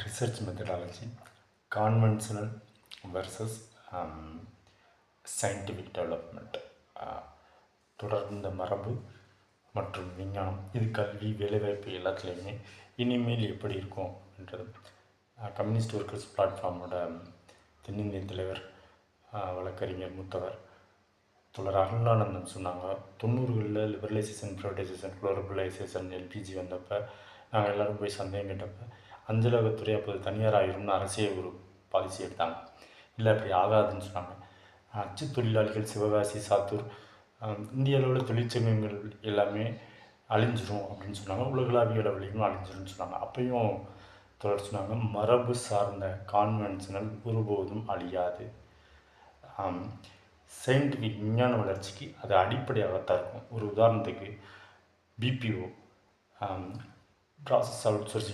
Research methodology conventional versus scientific development, தொடர்ந்த மரபு மற்றும் விஞ்ஞானம். இது கல்வி, வேலைவாய்ப்பு எல்லாத்துலேயுமே இனிமேல் எப்படி இருக்கும் அப்படின்றது கம்யூனிஸ்ட் ஒர்க்கர்ஸ் பிளாட்ஃபார்மோட தென்னிந்திய தலைவர் வழக்கறிஞர் மூத்தவர் தோழர் அருளானந்தன் சொன்னாங்க. 90களில் லிபரலைசேஷன், ப்ரைவேடைசேஷன், குளோபலைசேஷன், எல்பிஜி வந்தப்போ நாங்கள் எல்லோரும் போய் சந்தேகம் கேட்டப்போ அஞ்சலகத்துறை அப்போது தனியார் ஆயிரும்னு அரசியல் ஒரு பாலிசி எடுத்தாங்க. இல்லை அப்படி ஆகாதுன்னு சொன்னாங்க. அச்சு தொழிலாளிகள், சிவகாசி, சாத்தூர், இந்திய அளவில் தொழிற்சங்கங்கள் எல்லாமே அழிஞ்சிரும் அப்படின்னு சொன்னாங்க. உலகளாவிய அளவுலையும் அழிஞ்சிரும்னு சொன்னாங்க. அப்பையும் தொடர் சொன்னாங்க, மரபு சார்ந்த கான்வென்ஷனல் ஒருபோதும் அழியாது. சயின்டிஃபிக் விஞ்ஞான வளர்ச்சிக்கு அது அடிப்படையாகத்தான் இருக்கும். ஒரு உதாரணத்துக்கு பிபிஓ, ப்ராசஸ் அவுட் சோர்சிங்